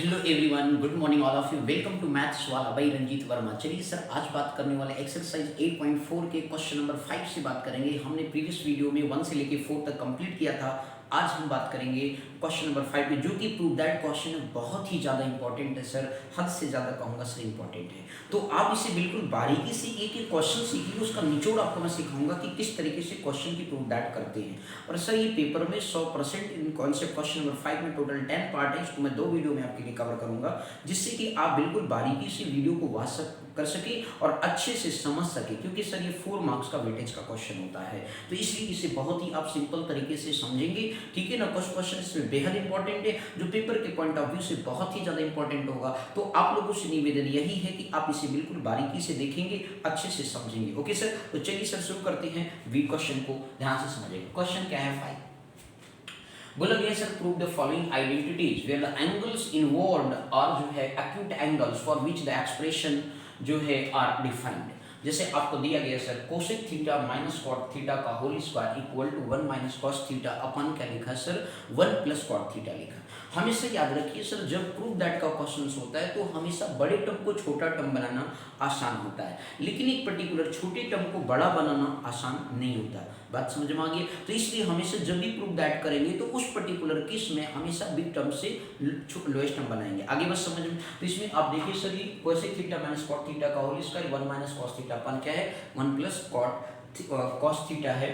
Hello everyone, good morning all of you. Welcome to maths वाला by Ranjeet Verma. चलिए sir, आज बात करने वाले एक्सरसाइज 8.4 के क्वेश्चन नंबर 5 से बात करेंगे। हमने प्रीवियस वीडियो में 1 से लेके 4 तक कंप्लीट किया था। आज हम बात करेंगे क्वेश्चन नंबर 5 में, जो कि प्रूव दैट क्वेश्चन बहुत ही ज़्यादा इंपॉर्टेंट है सर, हद से ज़्यादा कहूँगा सर इंपॉर्टेंट है। तो आप इसे बिल्कुल बारीकी से एक एक क्वेश्चन सीखिए, उसका निचोड़ आपको मैं सिखाऊंगा कि किस तरीके से क्वेश्चन की प्रूव दैट करते हैं। और सर ये पेपर में 100% इन कॉन्सेप्ट क्वेश्चन नंबर 5 में टोटल 10 पार्ट है, इसको मैं 2 वीडियो में आपके लिए कवर करूंगा, जिससे कि आप बिल्कुल बारीकी से वीडियो को वॉच कर सके और अच्छे से समझ सके, क्योंकि सर ये 4 मार्क्स का वेटेज का क्वेश्चन होता है। तो इसलिए इसे बहुत ही आप सिंपल तरीके से समझेंगे, ठीक है ना। कुछ क्वेश्चन इसमें बेहद इंपॉर्टेंट है, जो पेपर के पॉइंट ऑफ व्यू से बहुत ही ज़्यादा इंपॉर्टेंट होगा। तो आप लोगों से निवेदन यही है कि आप इसे बिल्कुल बारीकी से देखेंगे, अच्छे से समझेंगे। ओके सर, तो चलिए सर शुरू करते हैं। वी क्वेश्चन को ध्यान से समझेंगे। क्वेश्चन क्या है 5, बोला गया sir, prove the following identities where the angles involved are जो है acute angles for which the expression जो है आर डिफाइंड। जैसे आपको दिया गया sir, cosec theta minus cot theta का whole square equal to 1 minus cos theta upon क्या लिखा सर, 1 प्लस कॉट थीटा लिखा। हमेशा याद रखिए सर, जब प्रूव दैट का क्वेश्चन होता है तो हमेशा बड़े टर्म को छोटा टर्म बनाना आसान होता है, लेकिन एक पर्टिकुलर छोटे टर्म को बड़ा बनाना आसान नहीं होता। बात समझ में आ गई। तो इसलिए हमेशा जब भी प्रूव दैट करेंगे तो उस पर्टिकुलर केस में हमेशा बिग टर्म से लोएस्ट टर्म बनाएंगे। आगे बस समझ में। तो इसमें आप देखिए सर, ये cosec theta minus cot theta का whole square 1 minus cos theta upon क्या है, 1 प्लस कॉस थीटा है।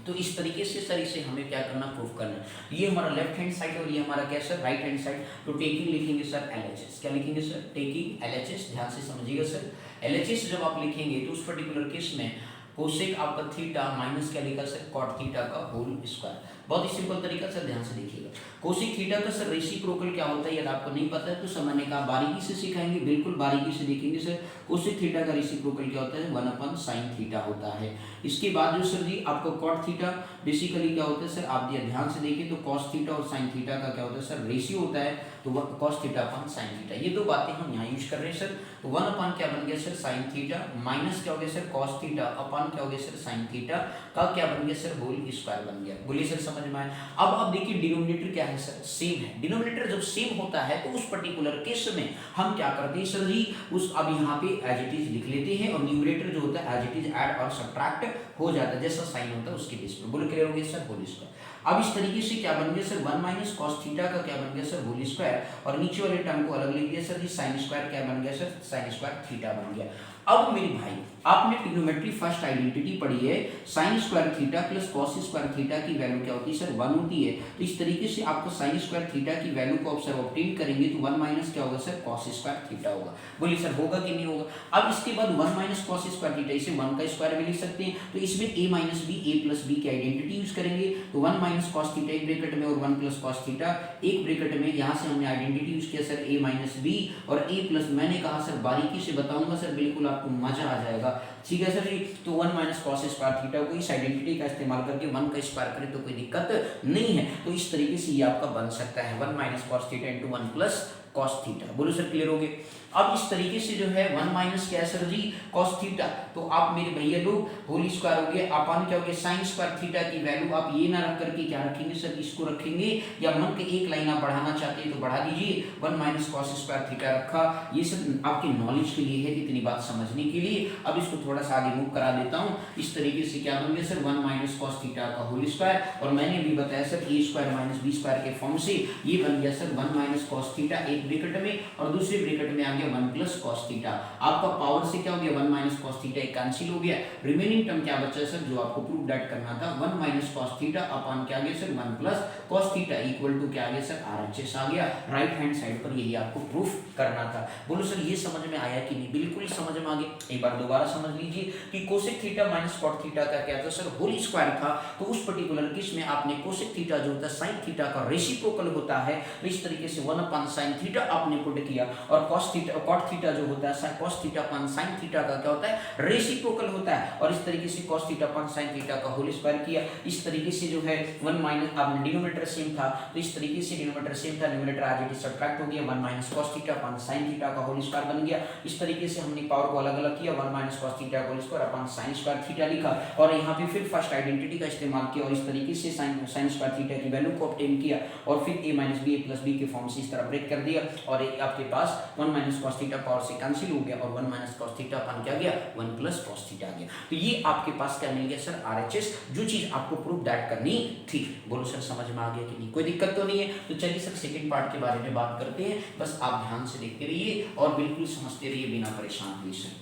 तो इस तरीके से सर इसे हमें क्या करना, प्रूव करना। ये हमारा लेफ्ट हैंड साइड और ये हमारा क्या सर, राइट हैंड साइड। तो टेकिंग लिखेंगे सर LHS, क्या लिखेंगे सर, टेकिंग LHS। ध्यान से समझिएगा सर, LHS जब आप लिखेंगे तो उस पर्टिकुलर केस में कोसेक आपका थीटा माइनस क्या लिखा सर, कॉट थीटा का होल स्क्वायर। बहुत ही सिंपल तरीका सर, ध्यान से देखिएगा। कोसेक थीटा का सर रेसिप्रोकल क्या होता है, यदि आपको नहीं पता है तो समझने का बारीकी से सिखाएंगे, बिल्कुल बारीकी से देखेंगे सर। कोसेक थीटा का रेसिप्रोकल क्या होता है, 1 अपन साइन थीटा होता है। इसके बाद जो सर जी आपको कॉट थीटा बेसिकली क्या होता है सर, आप ध्यान से देखिए तो कॉस थीटा और साइन थीटा का क्या होता है सर, रेशियो होता है। तो cos theta upon sine theta, ये दो बातें हम यहाँ यूज कर रहे हैं सर। तो 1 अपन क्या बन गया सर, साइन थीटा माइनस क्या हो गया सर, कॉस थीटा अपन क्या हो गया सर, साइन थीटा का क्या बन गया सर, होल स्क्वायर बन गया। बोलिए सर समझ में आया। अब देखिए डिनोमिनेटर क्या है सर, सेम है। डिनोमिनेटर जब सेम होता है तो उस पर्टिकुलर केस में हम क्या करते हैं सर जी, उस अब यहाँ पे एज इट इज लिख लेते हैं, और न्यूमरेटर जो होता है एज इट इज ऐड और सब्ट्रैक्ट हो जाता है, जैसा साइन होता है उसके बेस पर। बोले क्लियर हो गया सर, होल स्क्वायर। अब इस तरीके से क्या बन गया सर, 1 माइनस कॉस थीटा का क्या बन गया सर, होल स्क्वायर, और नीचे वाले टर्म को अलग लिख दिया सर जी, साइन स्क्वायर क्या बन गया सर, साइन स्क्वायर थीटा बन गया। अब मेरे भाई, आपने ट्रिग्नोमेट्री फर्स्ट आइडेंटिटी पढ़ी है, sign square theta plus cos square theta की वैल्यू क्या होती है सर, 1 होती है। तो इस तरीके से आपको साइन स्क्वायर थीटा की वैल्यू को ऑब्टेन करेंगे तो 1 माइनस क्या होगा सर, कॉस स्क्वायर थीटा होगा। बोलिए सर होगा कि नहीं होगा। अब इसके बाद 1 माइनस कॉस स्क्वायर थीटा, इसे 1 का स्क्वायर भी लिख सकते हैं। तो इसमें a minus B, a plus B की आइडेंटिटी यूज करेंगे। तो 1 माइनस कॉस थीटा एक ब्रैकेट में और 1 प्लस कॉस थीटा एक ब्रैकेट में, यहाँ से हमने आइडेंटिटी यूज किया सर a माइनस बी और a प्लस, मैंने कहा सर बारीकी से बताऊंगा सर, बिल्कुल आपको मजा आ जाएगा। ठीक है सर जी। तो 1 माइनस कॉस स्क्वायर थीटा को इस आइडेंटिटी का इस्तेमाल करके 1 का स्क्वायर करें तो कोई दिक्कत नहीं है। तो इस तरीके से ये आपका बन सकता है 1 minus cos theta into 1 plus cos theta. बोलो सर क्लियर हो गए। अब इस तरीके से जो है 1 माइनस क्या है सर जी, कॉस थीटा, तो आप मेरे भैया लोग होल स्क्वायर हो गया, अपन क्या हो गया, साइन स्क्वायर थीटा की वैल्यू आप ये ना रख करके क्या रखेंगे सर, इसको रखेंगे, या मन के एक लाइन आप बढ़ाना चाहते हैं तो बढ़ा दीजिए। 1 माइनस कॉस स्क्वायर थीटा रखा। ये सब आपके नॉलेज के लिए है, इतनी बात समझने के लिए। अब इसको थोड़ा सा आगे मूव करा देता हूँ। इस तरीके से क्या बन गया सर, 1 माइनस कॉस थीटा का होल स्क्वायर, और मैंने भी बताया सर ए स्क्वायर माइनस बी स्क्वायर के फॉर्म से ये बन गया सर 1 माइनस कॉस थीटा एक ब्रैकेट में, और दूसरे ब्रैकेट में आ गया 1 प्लस कॉस थीटा। आपका पावर से क्या हो गया, 1 माइनस कॉस थीटा एक कैंसिल हो गया। रिमेनिंग टर्म क्या बचा सर, जो आपको प्रूव दैट करना था, 1 माइनस कॉस थीटा अपन क्या आ गया sir, 1 plus cos theta equal to क्या आ गया सर, RHS आ गया। राइट हैंड साइड पर यही आपको प्रूफ करना था। बोलो सर ये समझ में आया कि नहीं, बिल्कुल समझ में आ गया। एक बार दोबारा समझ लीजिए कि cosec theta minus cot theta का क्या था सर, होल स्क्वायर था। तो उस पर्टिकुलर केस में आपने कोसेक थीटा जो होता है साइन थीटा का रेसिप्रोकल होता है, तो इस तरीके से 1 अपन साइन थीटा आपने पुट किया, और कॉस थीटा कॉट थीटा जो होता है cos theta upon sine theta का क्या होता है, रेसिप्रोकल होता है, और इस तरीके से cos theta upon sine theta का होल स्क्वायर किया। इस तरीके से जो है 1 माइनस, आपने डिनोमिनेटर सेम था तो इस तरीके से डिनोमिनेटर सेम था, न्यूमरेटर आज इट सब्ट्रैक्ट हो गया, 1 minus cos theta upon sine theta का होल स्क्वायर बन गया। इस तरीके से हमने पावर को अलग अलग किया, 1 minus cos theta theta whole square upon sine square theta लिखा, और यहाँ पे फिर फर्स्ट आइडेंटिटी का इस्तेमाल किया और इस तरीके से साइन स्क्वायर थीटा की वैल्यू को ऑब्टेन किया, और फिर a minus B A plus B के फॉर्म से इस तरह ब्रेक कर दिया, और आपके पास 1 माइनस कॉस थीटा पावर से कैंसिल हो गया, और 1 माइनस कॉस थीटा अपन क्या गया 1 प्लस कॉस थीटा आ गया। तो ये आपके पास क्या मिल गया सर RHS, जो चीज आपको प्रूफ दैट करनी थी। बोलो सर समझ में आ गया कि नहीं, कोई दिक्कत तो नहीं है। तो चलिए सर सेकंड पार्ट के बारे में बात करते हैं, बस आप ध्यान से देखते रहिए और बिल्कुल समझते रहिए बिना परेशान हुए सर।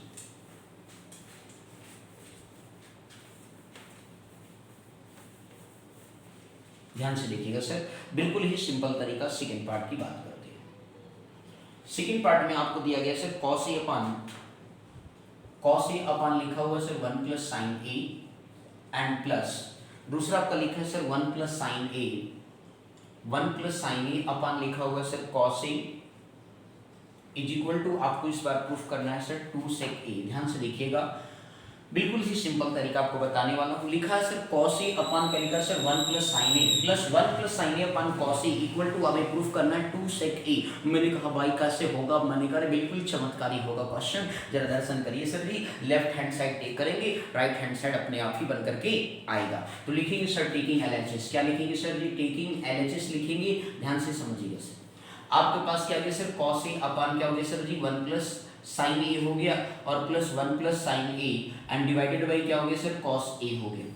ध्यान से देखिएगा सर, बिल्कुल ही सिंपल तरीका सेकंड पार्ट की बात करते हैं। सेकंड पार्ट में आपको दिया गया सर cos a अपान लिखा हुआ sir 1 plus sine A and plus दूसरा आपका लिखा है sir 1 plus sine A upon लिखा हुआ sir cos a is equal to, आपको इस बार प्रूफ करना है सर 2 sec a। ध्यान से देखिएगा, बिल्कुल ही सिंपल तरीका आपको बताने वाला हूँ। लिखा है सर cos a अपान का लिखा है sir 1 plus sine A plus 1 plus sine A upon cos a equal to, हमें प्रूफ करना है 2 sec a। मैंने कहा भाई कैसे होगा, मैंने कहा बिल्कुल चमत्कारी होगा क्वेश्चन, जरा दर्शन करिए सर जी। लेफ्ट हैंड साइड टेक करेंगे, राइट हैंड साइड अपने आप ही बन करके आएगा। तो लिखेंगे सर टेकिंग LHS, क्या लिखेंगे सर जी टेकिंग LHS लिखेंगे, ध्यान से समझिएगा सर। आपके पास क्या है सर cos a अपान क्या हो गया सर जी 1 प्लस साइन ए हो गया और plus 1 plus sine A and divided by क्या हो गया सर cos a हो गया।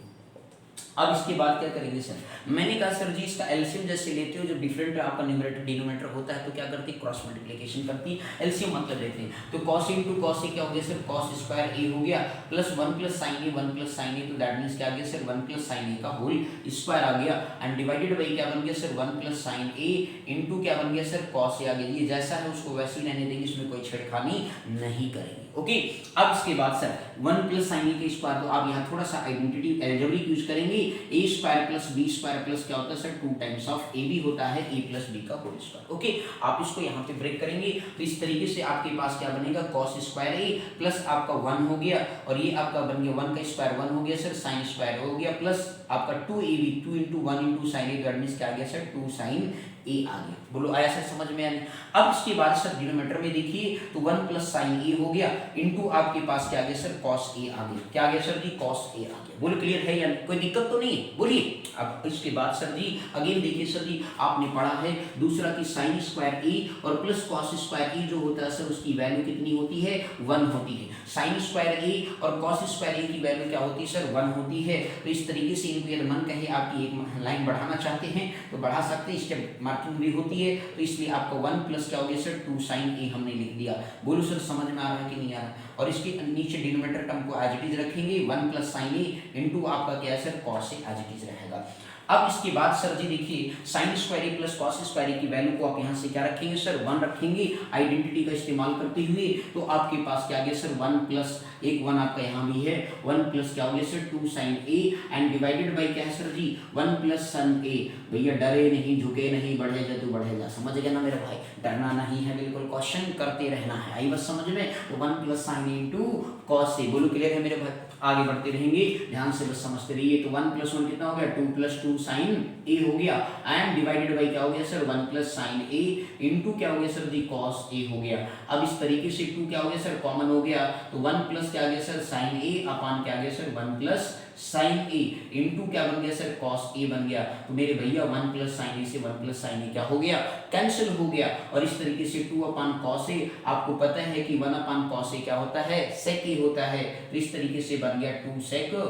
अब इसके बाद क्या करेंगे सर, मैंने कहा सर जी इसका एलसीएम जैसे लेते हो, जब डिफरेंट आपका न्यूमरेटर डिनोमिनेटर होता है तो क्या करती है क्रॉस मल्टीप्लिकेशन करती है, एलसीएम मतलब लेते हैं। तो cos a into cos a क्या हो गया सर cos स्क्वायर a हो गया प्लस 1 प्लस साइन ए 1 प्लस साइन ए, तो दैट मींस क्या आ गया सर 1 प्लस साइन ए का होल स्क्वायर आ गया एंड डिवाइडेड बाई क्या बन गया sir 1 plus sine A into क्या बन गया सर cos a आ गया। ये जैसा है उसको वैसे ही रहने देंगे, इसमें कोई छेड़खानी नहीं करेंगे। ओके, अब इसके बाद सर 1 प्लस साइन ए के स्क्वायर, तो आप यहाँ थोड़ा सा आइडेंटिटी अलजेब्रिक यूज करेंगे, a square plus b square plus क्या होता है सर 2 टाइम्स ऑफ a भी होता है a प्लस b का होल स्क्वायर। ओके, आप इसको यहाँ पे ब्रेक करेंगे तो इस तरीके से आपके पास क्या बनेगा cos स्क्वायर a प्लस आपका 1 हो गया, और ये आपका बन गया 1 का स्क्वायर 1 हो गया सर, साइन स्क्वायर हो गया प्लस आपका 2ab 2 into 1 into sin a, that means क्या आ गया सर 2 sin a आ गया। बोलो आया सर समझ में आया। अब इसके बाद सर डिनोमिनेटर में देखिए तो 1 प्लस साइन ए हो गया इनटू आपके पास क्या आ गया सर cos a आ गया। क्या आ गया सर जी cos a आ गया। बोलो क्लियर है या कोई दिक्कत तो नहीं है, बोलिए। अब इसके बाद सर जी अगेन देखिए सर जी, आपने पढ़ा है दूसरा की साइन स्क्वायर ए और प्लस cos स्क्वायर ए जो होता है सर उसकी वैल्यू कितनी होती है 1 होती है। साइन स्क्वायर ए और cos स्क्वायर ए की वैल्यू क्या होती है सर 1 होती है। तो इस तरीके से इनको यदि मन कहे आपकी एक लाइन बढ़ाना चाहते हैं तो बढ़ा सकते हैं, स्टेप मार्किंग भी होती है, तो इसलिए आपका 1 प्लस क्या हो गया सर 2 sin a हमने लिख दिया। बोलो सर समझ में आ रहा है कि नहीं आ रहा। और इसके नीचे डिनोमिनेटर टर्म को एज इट इज रखेंगे 1 प्लस साइन ए इनटू आपका क्या है sir cos a as it is रहेगा। अब इसके बाद सर जी देखिए sine square A plus cos square A की वैल्यू को आप यहाँ से क्या रखेंगे सर 1 रखेंगे आइडेंटिटी का इस्तेमाल करते हुए। तो आपके पास क्या आ गया सर 1 प्लस एक 1 आपका यहाँ भी है 1 प्लस क्या हो गया sir 2 sin a and divided by क्या है sir ji 1 plus sine a। भैया डरे नहीं झुके नहीं बढ़े जा तो बढ़े जा, समझ गया ना मेरे भाई, डरना नहीं है, बिल्कुल क्वेश्चन करते रहना है। आई बस समझ में। तो 1 plus sine A into cos a, बोलो क्लियर है मेरे भाई, आगे बढ़ते रहेंगे ध्यान से बस समझते रहिए। तो 1 प्लस 1 कितना हो गया 2 प्लस 2 sin a हो गया एंड डिवाइडेड बाई क्या हो गया sir 1 plus sign a into क्या हो गया सर जी cos a हो गया। अब इस तरीके से 2 क्या हो गया सर कॉमन हो गया, तो 1 प्लस क्या आ गया सर साइन a अपान क्या आ गया sir 1 plus sign a into क्या बन गया सर cos a बन गया। तो मेरे भैया 1 प्लस साइन a से 1 प्लस साइन a क्या हो गया कैंसिल हो गया। और इस तरीके से 2 अपान cos a, आपको पता है कि 1 अपान cos a क्या होता है sec a होता है, तो इस तरीके से बन गया 2 sec a।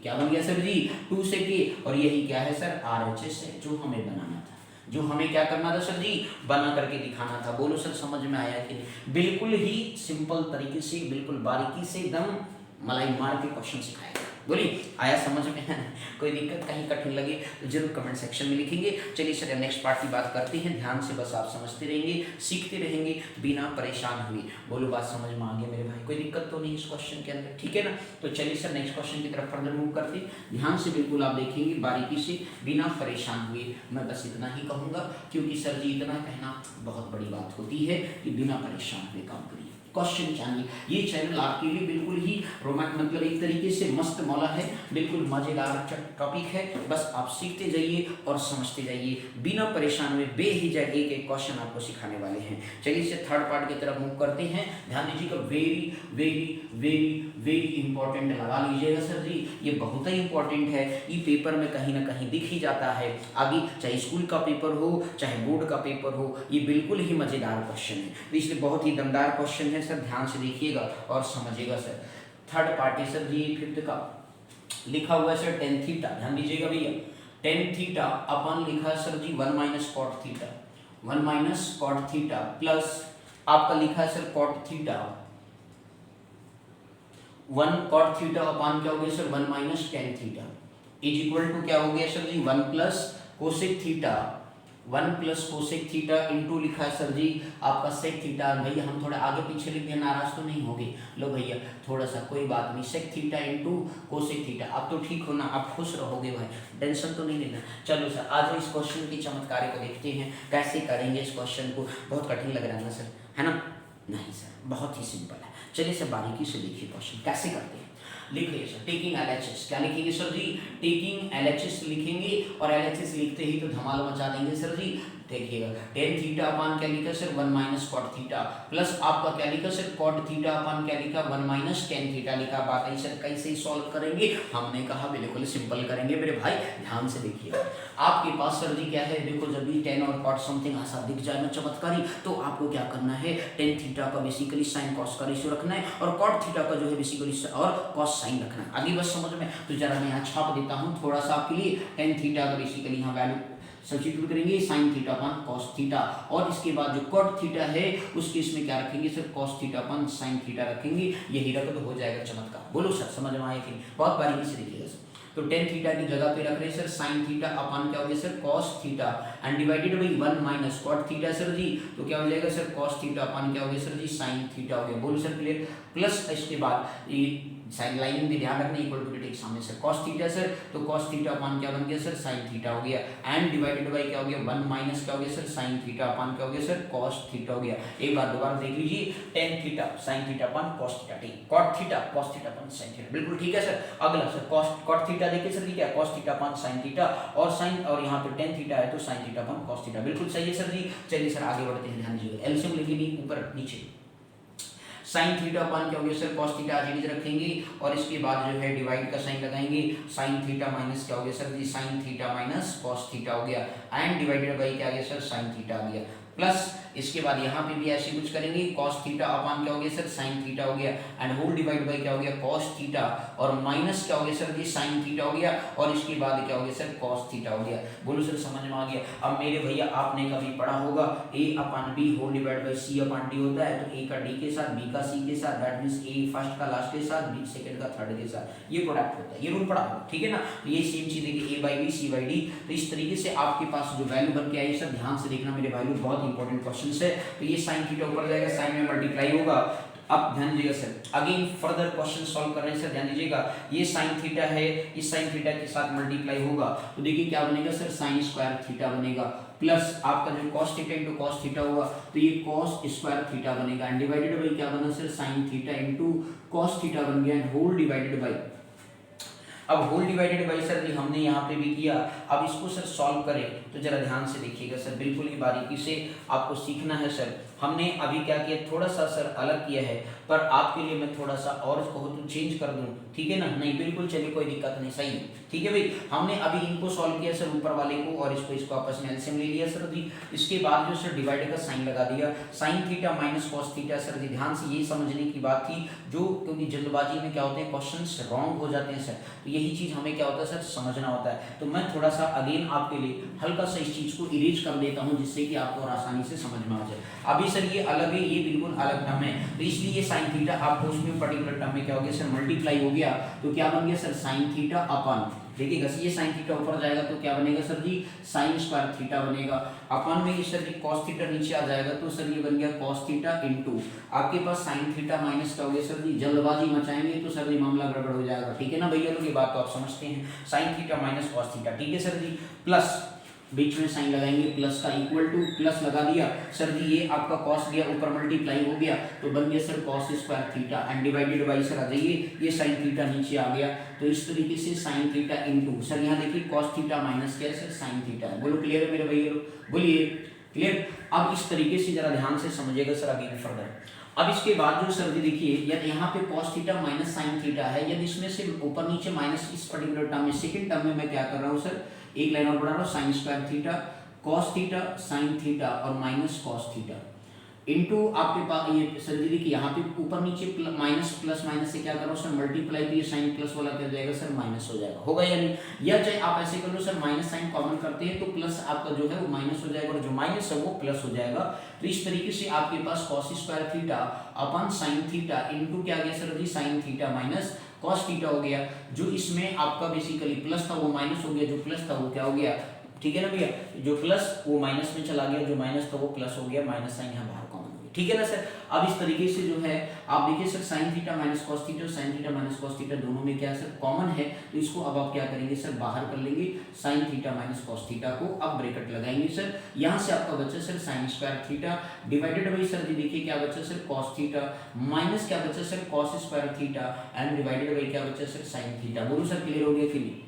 क्या बन गया सर जी 2 sec a, और यही क्या है सर RHS है जो हमें बनाना था, जो हमें क्या करना था सर जी बना करके दिखाना था। बोलो सर समझ में आया कि नहीं। बिल्कुल ही सिंपल तरीके से बिल्कुल बारीकी से एकदम मलाई मार के क्वेश्चन सिखाएगा। बोलिए आया समझ में। कोई दिक्कत कहीं कठिन लगे तो जरूर कमेंट सेक्शन में लिखेंगे। चलिए सर नेक्स्ट पार्ट की बात करते हैं, ध्यान से बस आप समझते रहेंगे सीखते रहेंगे बिना परेशान हुए। बोलो बात समझ में आ गई मेरे भाई, कोई दिक्कत तो नहीं इस क्वेश्चन के अंदर, ठीक है ना। तो चलिए सर नेक्स्ट क्वेश्चन की तरफ फर्दर मूव करते, ध्यान से बिल्कुल आप देखेंगे बारीकी से बिना परेशान हुए। मैं बस इतना ही कहूँगा क्योंकि सर जी इतना कहना बहुत बड़ी बात होती है कि बिना परेशान हुए काम करिए। Question channel. ये चैनल आपके लिए बिल्कुल ही रोमांटिक मतलब एक तरीके से मस्त मौला है, बिल्कुल मजेदार टॉपिक है। बस आप सीखते जाइए और समझते जाइए, बिना परेशान हुए बेहिचक एक एक क्वेश्चन आपको सिखाने वाले हैं। चलिए इसे थर्ड पार्ट की तरफ मूव करते हैं। ध्यान दीजिएगा, very very very very important लगा लीजिएगा सर जी, ये बहुत ही इंपॉर्टेंट है। ये पेपर में कहीं ना कहीं दिख ही जाता है आगे, चाहे स्कूल का पेपर हो चाहे बोर्ड का पेपर हो, ये बिल्कुल ही मजेदार क्वेश्चन है, तो इसलिए बहुत ही दमदार क्वेश्चन है सर। ध्यान से देखिएगा और समझिएगा सर। थर्ड पार्ट है सर जी, फिफ्थ का लिखा हुआ है सर टेन थीटा। ध्यान दीजिएगा भैया, टेन थीटा अपन लिखा है sir ji 1 minus cot theta, 1 minus cot theta plus आपका लिखा है sir cot theta, 1 cot theta upon क्या हो गया sir 1 minus tan theta is equal to क्या हो गया sir ji 1 plus cosec theta, 1 plus cosec theta into लिखा है सर जी आपका सेक थीटा। भैया हम थोड़ा आगे पीछे लिख दिया, नाराज तो नहीं होगे? लो भैया थोड़ा सा कोई बात नहीं, sec theta into cosec theta. अब तो ठीक हो ना, आप खुश रहोगे भाई, टेंशन तो नहीं लेना। चलो सर आज इस क्वेश्चन की चमत्कारी को देखते हैं, कैसे करेंगे इस क्वेश्चन को। बहुत कठिन लग रहा है ना सर, है ना? नहीं सर, बहुत ही सिंपल है। चलिए सर बारीकी से देखिए क्वेश्चन कैसे करते हैं। लिखिए सर टेकिंग एलएचएस, क्या लिखेंगे सर जी? टेकिंग एलएचएस लिखेंगे, और एलएचएस लिखते ही तो धमाल मचा देंगे सर जी। देखिएगा टेन थीटा अपान क्या लिखा sir 1 minus cot theta, plus आपका क्या लिखा सर कॉट थीटा अपान क्या लिखा 1 माइनस टेन थीटा लिखा। बात आई सर कैसे ही सॉल्व करेंगे? हमने कहा बिल्कुल सिंपल करेंगे मेरे भाई, ध्यान से देखिएगा। आपके पास सर जी क्या है, देखो जब भी टेन और कॉट समथिंग ऐसा दिख जाए ना चमत्कारी, तो आपको क्या करना है, टेन थीटा का बेसिकली साइन कॉस का रेशियो रखना है, और कॉट थीटा का जो है बेसिकली और कॉस साइन रखना है। आगे बस समझ में, तो जरा मैं यहाँ छाप देता हूँ थोड़ा सा आपके लिए। टेन थीटा का बेसिकली यहाँ वैल्यू सब्स्टिट्यूट करेंगे sine theta upon cos theta, और इसके बाद जो कॉट थीटा है उसके इसमें क्या रखेंगे sir cos theta upon sine theta रखेंगे। यही रख तो हो जाएगा चमत्कार। बोलो सर समझ में आया कि? बहुत बारीकी से देखिएगा सर। तो टेन थीटा की जगह पे रख रहे हैं सर साइन थीटा अपन क्या हो गया sir cos theta, and divided by 1 minus cot theta sir ji, तो क्या हो जाएगा सर कॉस थीटा अपन क्या हो गया सर जी साइन थीटा हो गया। बोलो सर क्लियर? प्लस इसके बाद ये साइन लाइनिंग भी ध्यान रखना, इक्वल टू के ठीक सामने सर कॉस थीटा सर, तो कॉस थीटा अपान क्या बन गया सर साइन थीटा हो गया, एंड डिवाइडेड बाय क्या हो गया 1 माइनस क्या हो गया सर साइन थीटा अपान क्या हो गया सर कॉस थीटा हो गया। एक बार दोबारा देख लीजिए, tan theta sine theta upon cos theta, ठीक, cot theta cos theta upon sine theta, बिल्कुल ठीक है सर। अगला सर कॉट थीटा देखिए सर क्या cos theta upon sine theta, और साइन और यहाँ पे टेन थीटा है तो sine theta upon cos theta, बिल्कुल सही है सर जी। चलिए सर आगे बढ़ते हैं, ध्यान दीजिएगा। एलसीएम लेंगे ऊपर नीचे, साइन थीटा अपान क्या हो गया sir cos theta as it is रखेंगे, और इसके बाद जो है डिवाइड का साइन लगाएंगे, साइन थीटा माइनस क्या हो गया sir ji sine theta minus cos theta हो गया, एंड डिवाइडेड बाई क्या आ गया सर साइन थीटा आ गया, प्लस इसके बाद यहाँ पे भी ऐसे कुछ करेंगे, कॉस थीटा अपान क्या हो गया सर साइन थीटा हो गया, एंड होल डिवाइड बाई क्या हो गया कॉस थीटा, और माइनस क्या हो गया सर जी साइन थीटा हो गया, और इसके बाद क्या हो गया सर कॉस थीटा हो गया। बोलो सर समझ में आ गया? अब मेरे भैया आपने कभी पढ़ा होगा A upon B whole divide by C upon D होता है, तो ए का डी के साथ बी का सी के साथ, दैट मींस ए फर्स्ट का लास्ट के साथ बी सेकंड का थर्ड के साथ, ये प्रोडक्ट होता है, ये रूल पढ़ा होगा, ठीक है ना? तो ये सेम चीज देखिए A by B C by D, तो इस तरीके से आपके पास जो वैल्यू बन के आई सब ध्यान से देखना मेरे भाई, बहुत इंपॉर्टेंट क्वेश्चन है। तो ये साइन थीटा ऊपर जाएगा, साइन में मल्टीप्लाई होगा। अब ध्यान दीजिएगा sir, again further question solve कर रहे हैं सर, ध्यान दीजिएगा। ये साइन थीटा है, इस साइन थीटा के साथ मल्टीप्लाई होगा, तो देखिए क्या बनेगा सर साइन स्क्वायर थीटा बनेगा, प्लस आपका जो cos theta into cos theta हुआ, तो ये कॉस स्क्वायर थीटा बनेगा, एंड डिवाइडेड बाई क्या बना sir sine theta into cos theta बन गया, एंड होल डिवाइडेड बाई, अब होल डिवाइडेड बाई सर हमने यहाँ पे भी किया। अब इसको सर सॉल्व करें तो जरा ध्यान से देखिएगा सर, बिल्कुल ही बारीकी से आपको सीखना है सर। हमने अभी क्या किया, थोड़ा सा सर अलग किया है, पर आपके लिए मैं थोड़ा सा और कहो तो चेंज कर दूं, ठीक है ना? नहीं बिल्कुल चलिए कोई दिक्कत नहीं, सही है, ठीक है भाई। हमने अभी इनको सॉल्व किया सर ऊपर वाले को, और इसको आपस में एलसीएम ले लिया सर जी। इसके बाद जो सर डिवाइड का साइन लगा दिया, sine theta minus cos theta sir ji. ध्यान से ये समझने की बात थी, जो क्योंकि जल्दबाजी में क्या होते हैं क्वेश्चंस रॉन्ग हो जाते हैं सर, तो यही चीज हमें क्या होता है सर समझना होता है। तो मैं थोड़ा सा अगेन आपके लिए हल्का सा इस चीज को इरेज कर देता हूँ, जिससे कि आपको और आसानी से समझ में आ जाए। अभी सर ये अलग है, ये बिल्कुल अलग टर्म है, तो इसलिए ये साइन थीटा आपको उसमें पर्टिकुलर टर्म में क्या हो गया सर मल्टीप्लाई हो गया, तो क्या बन गया सर साइन थीटा अपन, देखिएगा ये साइन थीटा ऊपर जाएगा तो क्या बनेगा sir ji sign square theta बनेगा, अपन में ये सर जी कॉस थीटा नीचे आ जाएगा, तो सर ये बन गया कॉस थीटा इनटू आपके पास साइन थीटा माइनस क्या हो गया सर जी, जल्दबाजी मचाएंगे तो सर जी मामला गड़बड़ हो जाएगा, ठीक है ना भैया लोग? ये बात तो आप समझते हैं, sign theta minus cos theta, ठीक है सर जी, प्लस बीच में साइन लगाएंगे प्लस का, इक्वल टू प्लस लगा दिया सर जी, ये आपका कॉस गया ऊपर मल्टीप्लाई हो गया तो बन गया sir cos square theta and divided by sir आ जाइए ये साइन थीटा नीचे आ गया। तो इस तरीके से साइन थीटा इनटू सर यहाँ देखिए कॉस थीटा माइनस क्या है सर साइन थीटा है। बोलो क्लियर है मेरे भैया लोग, बोलिए क्लियर। अब इस तरीके से जरा ध्यान से समझिएगा सर आगे फर्दर। अब इसके बाद जो सर जी देखिए यदि यहाँ पे cos theta minus sine theta है, यदि इसमें से ऊपर नीचे माइनस इस पर्टिकुलर टर्म में सेकंड टर्म में मैं क्या कर रहा हूँ सर, एक लाइन और बढ़ा रहा हूँ sign square theta cos theta sine theta और माइनस cos थीटा इनटू आपके पास ये सर जी देखिए यहाँ पे ऊपर नीचे माइनस प्लस माइनस से क्या कर रहा हूँ सर मल्टीप्लाई, तो ये साइन प्लस वाला क्या हो जाएगा सर माइनस हो जाएगा, होगा या नहीं। या चाहे आप ऐसे कर लो सर माइनस साइन कॉमन करते हैं तो प्लस आपका जो है वो माइनस हो जाएगा और जो माइनस है वो प्लस हो जाएगा। तो इस तरीके से आपके पास cos square theta upon sine theta into क्या गया sir ji sine theta minus cos theta हो गया। जो इसमें आपका बेसिकली प्लस था वो माइनस हो गया, जो प्लस था वो क्या हो गया, ठीक है ना भैया, जो प्लस वो माइनस में चला गया, जो माइनस था वो प्लस हो गया, माइनस साइन यहाँ बाहर कॉमन हो गया, ठीक है ना सर। अब इस तरीके से जो है आप देखिए sir sine theta minus cos theta sine theta minus cos theta दोनों में क्या है सर कॉमन है, तो इसको अब आप क्या करेंगे सर बाहर कर लेंगे sine theta minus cos theta को, अब ब्रैकेट लगाएंगे सर, यहाँ से आपका बचा sir sine square theta divided by sir ji देखिए क्या बचा सर कॉस थीटा माइनस क्या बचा sir cos square theta and divided by क्या बचा सर साइन थीटा। बोलो सर क्लियर हो गया कि नहीं।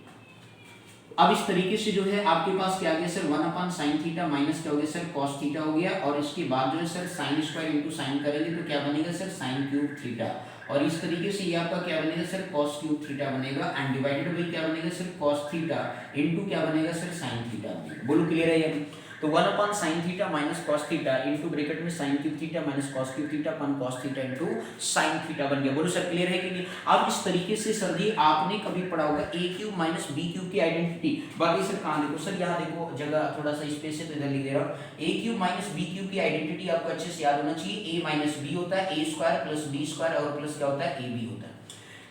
अब इस तरीके से जो है आपके पास क्या आ गया सर 1 साइन थीटा माइनस क्या हो गया सर कॉस थीटा हो गया, और इसके बाद जो है sir sine square into sine करेंगे तो क्या बनेगा सर साइन क्यूब थीटा, और इस तरीके से ये आपका क्या बनेगा सर कॉस क्यूब थीटा बनेगा एंड डिवाइडेड बाई क्या बनेगा सर कॉस थीटा इनटू क्या बनेगा सर साइन थीटा। बोलो क्लियर है ये। तो 1 sine theta minus cos theta into bracket में sine cube theta minus cos cube theta upon cos theta into sine theta बन गया। बोलो सर क्लियर है कि नहीं। अब इस तरीके से सर जी आपने कभी पढ़ा होगा a cube minus b cube की आइडेंटिटी, बाकी सर कहां देखो सर यहाँ देखो जगह थोड़ा सा स्पेस है तो इधर लिख दे रहा हूं। a cube minus b cube की आइडेंटिटी आपको अच्छे से याद होना चाहिए, a माइनस b होता है a square plus b square और प्लस क्या होता है ab होता है।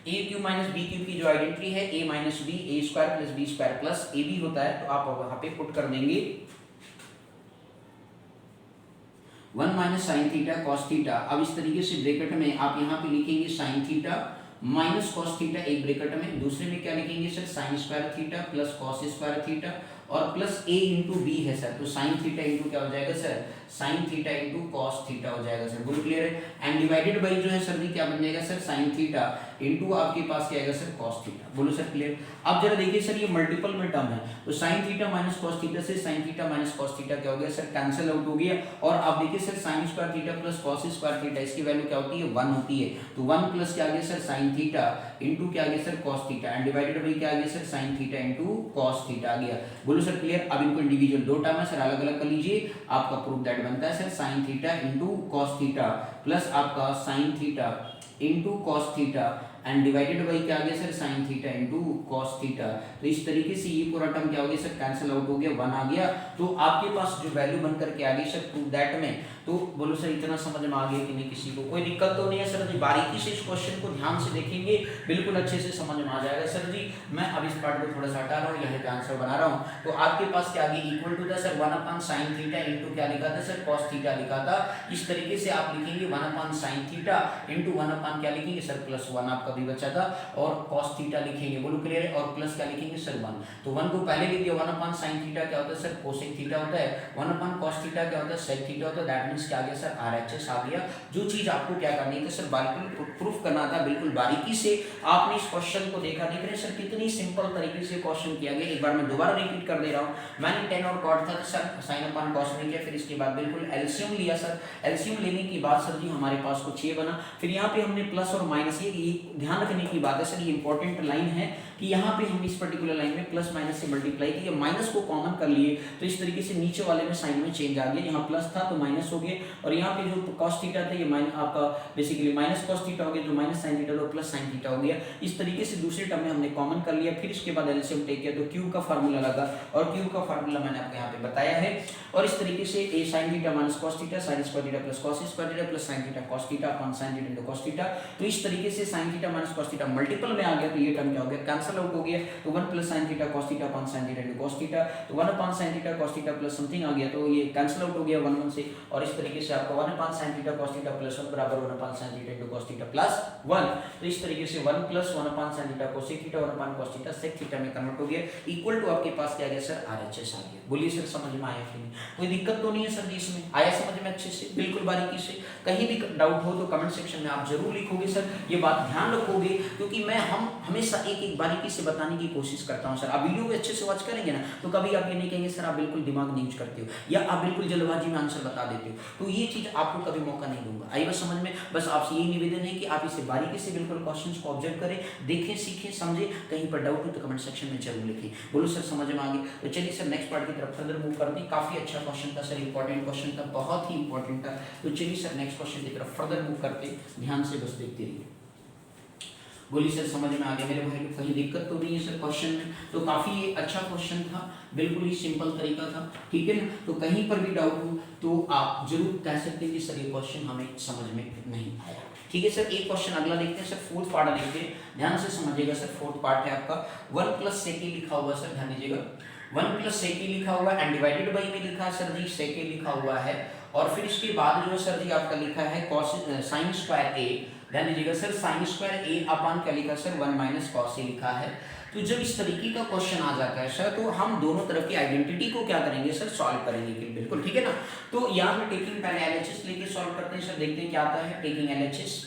a cube minus b cube की जो आइडेंटिटी है a minus b a square plus b square plus ab होता है, तो आप वहां पे पुट कर देंगे 1 minus sign theta cos theta. अब इस तरीके से ब्रैकेट में आप यहाँ पे लिखेंगे sign theta minus cos theta एक ब्रैकेट में, दूसरे में क्या लिखेंगे sir sine square theta plus cos square theta और प्लस a इंटू बी है सर, तो साइन थीटा इंटू क्या हो जाएगा sir sine theta into cos theta हो जाएगा सर। बोलो क्लियर है। एंड डिवाइडेड बाई जो है सर जी क्या बन जाएगा सर साइन थीटा इंटू आपके पास क्या आएगा सर कॉस थीटा। बोलो सर क्लियर। अब जरा देखिए सर ये मल्टीपल में टर्म है, तो sine theta minus cos theta से sine theta minus cos theta क्या हो गया सर कैंसिल आउट हो गया, और अब देखिए sir sine square theta plus cos square theta इसकी वैल्यू क्या होती है 1 होती है, तो 1 प्लस क्या आ गया सर साइन थीटा इंटू क्या आ गया sir cos theta and divided by क्या आ गया sir sine theta into cos theta आ गया। बोलो सर क्लियर। अब इनको इंडिविजुअल दो टर्म है सर अलग अलग कर लीजिए, आपका प्रूफ दैट बनता है sir sine theta into cos theta plus आपका sine theta into cos theta and divided by क्या आ गया sir sine theta into cos theta. तो इस तरीके से ये पूरा टर्म क्या हो गया सर कैंसिल आउट हो गया 1 आ गया, तो आपके पास जो वैल्यू बनकर के आ गई सर प्रूफ दैट में। तो बोलो सर इतना समझ में आ गया कि नहीं, किसी को कोई दिक्कत तो नहीं है सर जी। बारीकी से इस क्वेश्चन को ध्यान से देखेंगे बिल्कुल अच्छे से समझ में आ जाएगा सर जी। मैं अब इस पार्ट को थोड़ा सा हटा रहा हूँ, यहाँ पे आंसर बना रहा हूँ। तो आपके पास क्या आ गया इक्वल टू था सर 1 साइन थीटा इंटू क्या लिखा था सर कॉस थीटा लिखा था। इस तरीके से आप लिखेंगे 1 साइन थीटा इंटू 1 क्या लिखेंगे सर प्लस 1 आपका भी बचा था, और cos थीटा लिखेंगे। बोलो क्लियर है। और प्लस क्या लिखेंगे सर 1, तो 1 को पहले लिख दिया। 1 साइन थीटा क्या होता है सर कोसेक थीटा होता है, 1 cos थीटा क्या होता है सेक थीटा होता है। दैट मींस क्या आ गया सर RHS आ गया। जो चीज आपको क्या करनी है सर बिल्कुल प्रूफ करना था, बिल्कुल बारीकी से आपने इस क्वेश्चन को देखा। देख रहे हैं सर कितनी सिंपल तरीके से क्वेश्चन किया गया। एक बार मैं दोबारा रिपीट कर दे रहा हूँ। मैंने टेन और कॉट था सर साइन अपन कॉस में किया, फिर इसके बाद बिल्कुल एलसीएम लिया सर। एलसीएम लेने के बाद सर जी हमारे पास कुछ ये बना, फिर यहाँ पे हमने प्लस और माइनस, ये ध्यान रखने की बात है सर, ये इंपॉर्टेंट लाइन है कि यहाँ पे हम इस पर्टिकुलर लाइन में प्लस माइनस से मल्टीप्लाई किया, माइनस को कॉमन कर लिए, तो इस तरीके से नीचे वाले में साइन में चेंज आ गया। यहाँ प्लस था तो माइनस हो गया, और यहाँ पे जो cos थीटा था ये आपका बेसिकली माइनस cos थीटा हो गया, जो माइनस sin थीटा तो प्लस sin थीटा हो गया। इस तरीके से दूसरे टर्म में हमने कॉमन कर लिया, फिर इसके बाद एलसीएम टेक किया तो क्यूब का फार्मूला लगा, और क्यूब का फार्मूला मैंने आपको यहाँ पे बताया है। और इस तरीके से a sin theta minus cos theta sin square theta plus cos square theta plus sin theta cos theta upon sin theta into cos theta. तो इस तरीके से sin theta theta minus cos theta multiple में आ गया तो ये term क्या हो गया, कैंसिल आउट हो गया। तो 1 plus sine theta cos theta upon sine theta into cos theta, तो 1 upon sine theta cos theta plus something आ गया, तो ये कैंसिल आउट हो गया 1 1 से। और इस तरीके से आपका 1 upon sine theta cos theta plus 1 बराबर 1 upon sine theta into cos theta plus 1। तो इस तरीके से 1 plus 1 upon sine theta cosec theta 1 upon cos theta sec theta में कन्वर्ट हो गया, इक्वल टू आपके पास क्या आ गया सर, आरएचएस आ गया। बोलिए सर समझ में आया कि नहीं, कोई दिक्कत तो नहीं है सर जी इसमें, आया समझ में अच्छे से, बिल्कुल बारीकी से। कहीं भी डाउट हो तो कमेंट सेक्शन में आप जरूर लिखोगे सर, ये बात ध्यान रखोगे, क्योंकि मैं हम हमेशा एक एक बारीकी से बताने की कोशिश करता हूं सर। आप वीडियो को अच्छे से वॉच करेंगे ना तो कभी आप ये नहीं कहेंगे सर आप बिल्कुल दिमाग नहीं यूज करते हो या आप बिल्कुल जल्दबाजी में आंसर बता देते हो, तो ये चीज आपको कभी मौका नहीं दूंगा। आई बस समझ में, बस आपसे यही निवेदन है कि आप इसे बारीकी से बिल्कुल क्वेश्चंस को ऑब्जर्व करें, देखें, सीखें, समझें। कहीं पर डाउट हो तो कमेंट सेक्शन में जरूर लिखें। बोलो सर समझ में आ गई। तो चलिए सर नेक्स्ट पार्ट की तरफ फर्दर मूव करते हैं। काफी अच्छा क्वेश्चन था सर, इंपॉर्टेंट क्वेश्चन था, बहुत ही इंपॉर्टेंट था। तो चलिए सर नेक्स्ट क्वेश्चन की तरफ फर्दर मूव करते हैं, ध्यान से बस देखते रहिए। बोलिए सर समझ में आ गया मेरे भाई, कहीं दिक्कत तो नहीं है सर क्वेश्चन में? तो काफी अच्छा क्वेश्चन था, बिल्कुल ही सिंपल तरीका था, ठीक है ना। तो कहीं पर भी डाउट हो तो आप जरूर कह सकते हैं कि सर ये क्वेश्चन हमें समझ में नहीं आया, ठीक है सर। एक क्वेश्चन अगला देखते हैं सर, फोर्थ पार्ट देखते हैं, ध्यान से समझिएगा सर। फोर्थ पार्ट है आपका 1 प्लस सेकी लिखा हुआ सर, ध्यान दीजिएगा। 1 प्लस सेकी लिखा हुआ एंड डिवाइडेड बाई में लिखा है सर जी, सेकी लिखा हुआ है, और फिर इसके बाद जो है सर जी आपका लिखा है कॉस साइन स्क्वायर ए, ध्यान दीजिएगा सर, साइन स्क्वायर ए अपॉन क्या लिखा है सर, 1 माइनस कॉस ए लिखा है। तो जब इस तरीके का क्वेश्चन आ जाता है सर, तो हम दोनों तरफ की आइडेंटिटी को क्या करेंगे सर, सॉल्व करेंगे, बिल्कुल ठीक है ना। तो यहाँ पे टेकिंग पहले एलएचएस लेके सॉल्व करते हैं सर, देखते हैं क्या आता है। टेकिंग एलएचएस,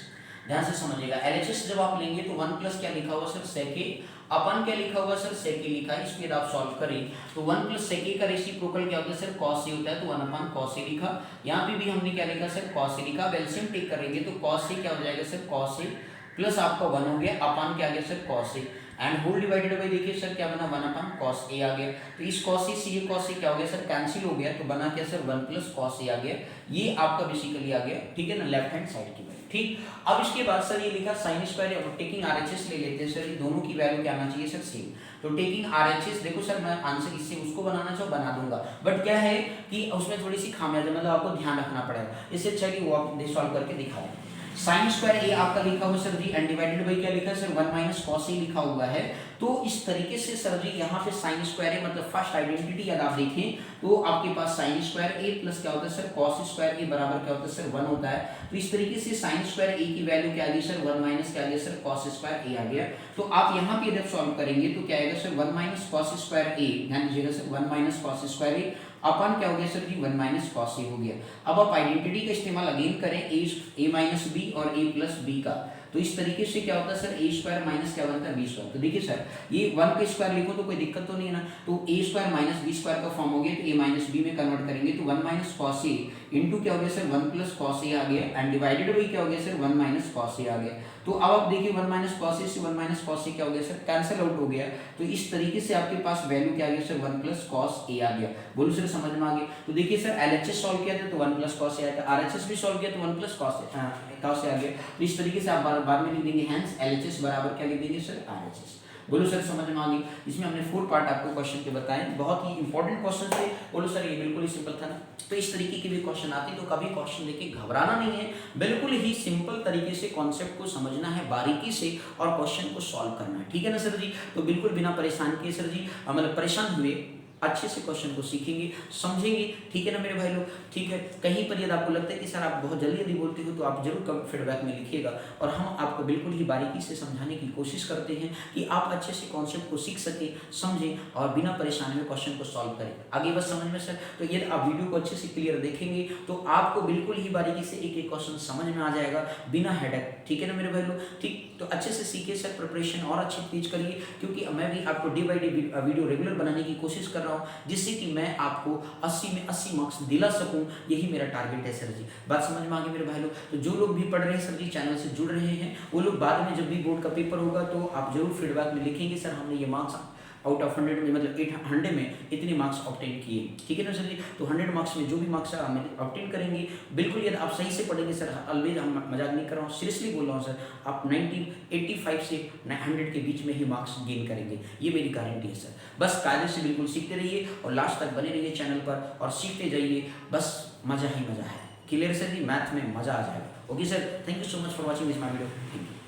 ध्यान से समझिएगा, एलएचएस जब आप लेंगे तो 1 प्लस क्या लिखा हुआ सर, सेके अपन क्या लिखा हुआ सर, सेके लिखा है। इसके बाद आप सॉल्व करें तो 1 प्लस सेके का रेसिप्रोकल क्या होता है सर, कॉस ए होता है, तो 1 अपॉन कॉस ए लिखा। यहाँ पे भी हमने क्या लिखा सर, कॉस ए लिखा। एलसीएम टेक करेंगे तो कॉस ए क्या हो जाएगा सर, कॉस ए प्लस आपका 1 हो गया, अपॉन क्या आ गया sir, cos A, and whole divided by देखिए सर क्या बना, 1 अपॉन कॉस ए आ गया। तो इस कॉस ए से ये कॉस ए क्या हो गया सर, कैंसिल हो गया, तो बना क्या सर, 1 प्लस कॉस ए आ गया। ये आपका बेसिकली आ गया, ठीक है ना, लेफ्ट हैंड साइड की वैल्यू, ठीक। अब इसके बाद सर ये लिखा साइन स्क्वायर, टेकिंग आरएचएस ले लेते हैं सर, ये दोनों की वैल्यू क्या आना चाहिए सर, सेम। तो टेकिंग आरएचएस, देखो सर मैं आंसर इससे उसको बनाना चाहूँ बना दूंगा, बट क्या है कि उसमें थोड़ी सी खामियाजा, मतलब आपको ध्यान रखना पड़ेगा। इससे अच्छा कि वो आप सॉल्व करके दिखा दें। साइन स्क्वायर ए आपका लिखा हुआ sir ji, and divided by क्या लिखा है सर, 1 माइनस कॉस ए लिखा हुआ है। तो इस तरीके से सर जी यहाँ पे साइन स्क्वायर ए मतलब फर्स्ट आइडेंटिटी यदि आप देखें तो आपके पास साइन स्क्वायर ए प्लस क्या होता है सर, कॉस स्क्वायर ए बराबर क्या होता है सर, 1 होता है। तो इस तरीके से साइन स्क्वायर ए की वैल्यू क्या आ गई सर, 1 माइनस क्या आ गया सर, कॉस स्क्वायर ए आ गया। तो आप यहाँ पे जब सॉल्व करेंगे तो क्या आएगा सर, 1 माइनस कॉस स्क्वायर ए, ध्यान दीजिएगा सर, 1 माइनस कॉस स्क्वायर ए अपन क्या हो गया sir ji, 1 minus cos A हो गया। अब आप आइडेंटिटी का इस्तेमाल अगेन करें, ए माइनस बी और ए प्लस बी का, तो इस तरीके से क्या होता है सर, ए स्क्वायर माइनस क्या बनता है, बी स्क्वायर। तो देखिए सर ये 1 का स्क्वायर लिखो तो कोई दिक्कत तो नहीं है ना, तो ए स्क्वायर माइनस बी स्क्वायर का फॉर्म हो गया, तो ए माइनस बी में कन्वर्ट करेंगे तो 1 माइनस कॉस ए इंटू क्या हो गया सर, 1 प्लस कॉस ए आ गया, एंड डिवाइडेड बाई क्या हो गया सर, 1 माइनस कॉस ए आ गया। तो अब आप देखिए 1 माइनस कॉस ए से 1 माइनस कॉस ए क्या हो गया सर, कैंसिल आउट हो गया। तो इस तरीके से आपके पास वैल्यू क्या आ गया सर, 1 प्लस कॉस ए आ गया। बोलो सर समझ में आ गया। तो देखिए सर एलएचएस सॉल्व किया था तो 1 प्लस कॉस ए आया था, आरएचएस भी सॉल्व किया तो 1 प्लस कॉस ए आ गया। तो इस तरीके से आप बाद में लिख देंगे, हेंस एलएचएस बराबर क्या लिख देंगे सर, आरएचएस। बोलो सर समझ में आ गई। इसमें हमने 4 पार्ट आपको क्वेश्चन के बताए, बहुत ही इंपॉर्टेंट क्वेश्चन थे। बोलो सर ये बिल्कुल ही सिंपल था ना। तो इस तरीके के भी क्वेश्चन आते तो कभी क्वेश्चन लेके घबराना नहीं है, बिल्कुल ही सिंपल तरीके से कॉन्सेप्ट को समझना है बारीकी से और क्वेश्चन को सॉल्व करना है, ठीक है ना सर जी। तो बिल्कुल बिना परेशान किए सर जी, मतलब परेशान हुए अच्छे से क्वेश्चन को सीखेंगे, समझेंगे, ठीक है ना मेरे भाई लोग, ठीक है। कहीं पर यदि आपको लगता है कि सर आप बहुत जल्दी जल्दी बोलते हो तो आप जरूर फीडबैक में लिखिएगा, और हम आपको बिल्कुल ही बारीकी से समझाने की कोशिश करते हैं कि आप अच्छे से कॉन्सेप्ट को सीख सकें, समझें और बिना परेशानी में क्वेश्चन को सॉल्व करें। आगे बस समझ में सर। तो यदि आप वीडियो को अच्छे से क्लियर देखेंगे तो आपको बिल्कुल ही बारीकी से एक एक क्वेश्चन समझ में आ जाएगा बिना हेडेक, ठीक है ना मेरे भाई लोग, ठीक। तो अच्छे से सीखिए सर, प्रिपरेशन और अच्छी तेज करिए, क्योंकि मैं भी आपको day by day video regular बनाने की कोशिश कर रहा हूँ, जिससे कि मैं आपको 80 में 80 मार्क्स दिला सकूं, यही मेरा टारगेट है सर जी। बात समझ में आ गई मेरे भाई लोग। तो जो लोग भी पढ़ रहे हैं सर जी, चैनल से जुड़ रहे हैं, वो लोग बाद में जब भी बोर्ड का पेपर होगा तो आप जरूर फीडबैक में लिखेंगे सर हमने ये मार्क्स आउट ऑफ 100 में, मतलब 800 में इतने मार्क्स ऑब्टेन किए, ठीक है ना सर जी। तो 100 मार्क्स में जो भी मार्क्स हम ऑब्टेन करेंगे, बिल्कुल यदि आप सही से पढ़ेंगे सर, ऑलवेज हम मजाक नहीं कर रहा हूँ, सीरियसली बोल रहा हूँ सर, आप 85 से 100 के बीच में ही मार्क्स गेन करेंगे, ये मेरी गारंटी है सर। बस कायदे से बिल्कुल सीखते रहिए और लास्ट तक बने रहिए चैनल पर और सीखते जाइए, बस मज़ा ही मज़ा है। क्लियर सर जी, मैथ में मज़ा आ जाएगा। Okay sir, thank you so much for watching this my video, thank you.